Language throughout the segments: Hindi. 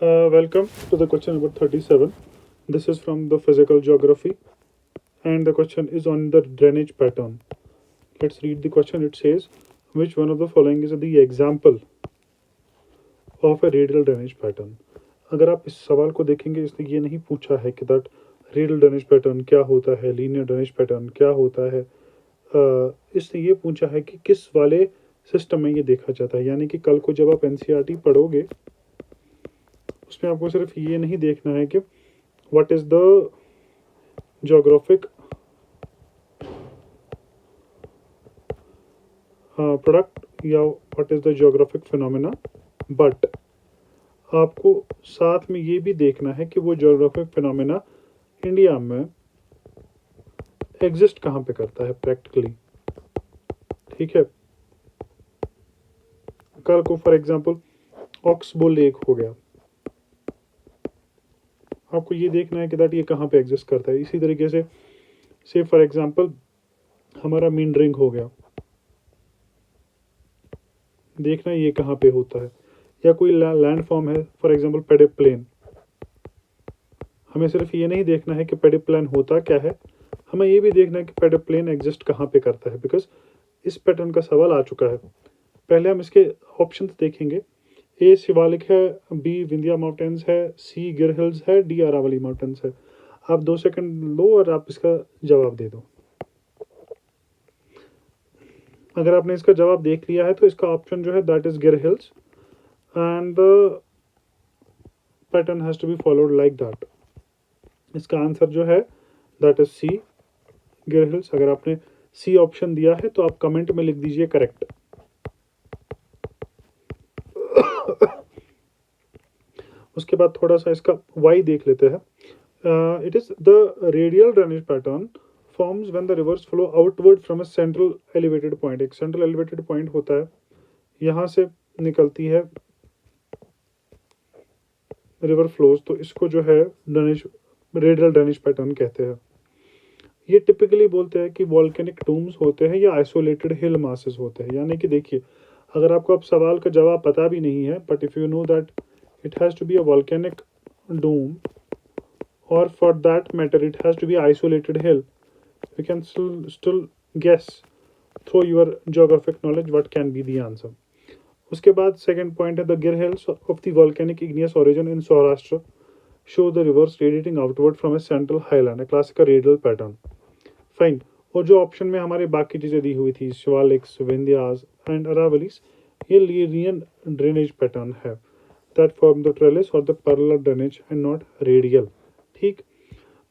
Welcome to the question number 37. This is from the physical geography, and the question is on the drainage pattern. Let's read the question. It says, which one of the following is the example of a radial drainage pattern? अगर आप इस सवाल को देखेंगे, इसने ये नहीं पूछा है कि दैट रेडियल ड्रेनेज पैटर्न क्या होता है, लीनियर ड्रेनेज पैटर्न क्या होता है। इसने ये पूछा है कि किस वाले सिस्टम में ये देखा जाता है। यानी कि कल को जब आप एनसीईआरटी पढ़ोगे, उसमें आपको सिर्फ ये नहीं देखना है कि what is the geographic product या what is the geographic phenomena, but आपको साथ में ये भी देखना है कि वो ज्योग्राफिक फिनोमेना इंडिया में एग्जिस्ट कहाँ पे करता है प्रैक्टिकली। ठीक है, कल को फॉर एग्जांपल ऑक्सबो लेक हो गया, आपको ये देखना है कि दैट ये कहाँ पे एग्जिस्ट करता है। इसी तरीके से फॉर एग्जांपल हमारा मींडरिंग हो गया, देखना ये कहाँ पे होता है। या कोई लैंड फॉर्म है फॉर एग्जांपल पेडिप प्लेन, हमें सिर्फ ये नहीं देखना है कि पेडिप प्लेन होता क्या है, हमें ये भी देखना है कि पेडिप प्लेन एग्जिस्ट कहाँ पे करता है, बिकॉज इस पैटर्न का सवाल आ चुका है। पहले हम इसके ऑप्शंस देखेंगे। ए शिवालिक है, बी विंध्या माउंटेन्स है, सी गिर हिल्स है, डी अरावली माउंटेन्स है। आप 2 सेकंड लो और आप इसका जवाब दे दो। अगर आपने इसका जवाब देख लिया है तो इसका ऑप्शन जो है that is Gir hills, and the pattern has to be followed like that. इसका आंसर जो है दैट इज सी गिर हिल्स। अगर आपने सी ऑप्शन दिया है तो आप कमेंट में लिख दीजिए करेक्ट। उसके बाद थोड़ा सा इसका वाई देख लेते हैं। It is the radial drainage pattern forms when the reverse flow outward from a central elevated point. एक सेंट्रल एलिवेटेड पॉइंट होता है, यहाँ से निकलती है रिवर फ्लोज, तो इसको जो है ड्रेनेज रेडियल ड्रेनेज पैटर्न कहते हैं। ये टिपिकली बोलते हैं कि वॉल्केनिक टूम्स होते हैं या आइसोलेटेड हिल मासेस होते हैं। यानी कि देखिए, अगर आपको अब सवाल का जवाब पता भी नहीं है, but if you know that it has to be a volcanic dome, or for that matter it has to be isolated hill, you can still guess through your geographic knowledge what can be the answer. उसके बाद सेकंड पॉइंट है द गिर hills of the volcanic igneous origin in Saurashtra show the reverse radiating outward from A central highland, A classical radial pattern. Fine. और जो ऑप्शन में हमारे बाकी चीज़ें दी हुई थी, शिवालिक्स, विंध्यास एंड अरावलीस, ये लीनियर ड्रेनेज पैटर्न है दैट फॉर्म द ट्रेलिस और the parallel drainage and not radial. ठीक,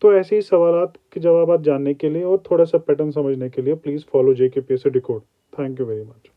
तो ऐसे ही सवालात के जवाब जानने के लिए और थोड़ा सा पैटर्न समझने के लिए please follow JKPSC decode. Thank you very much.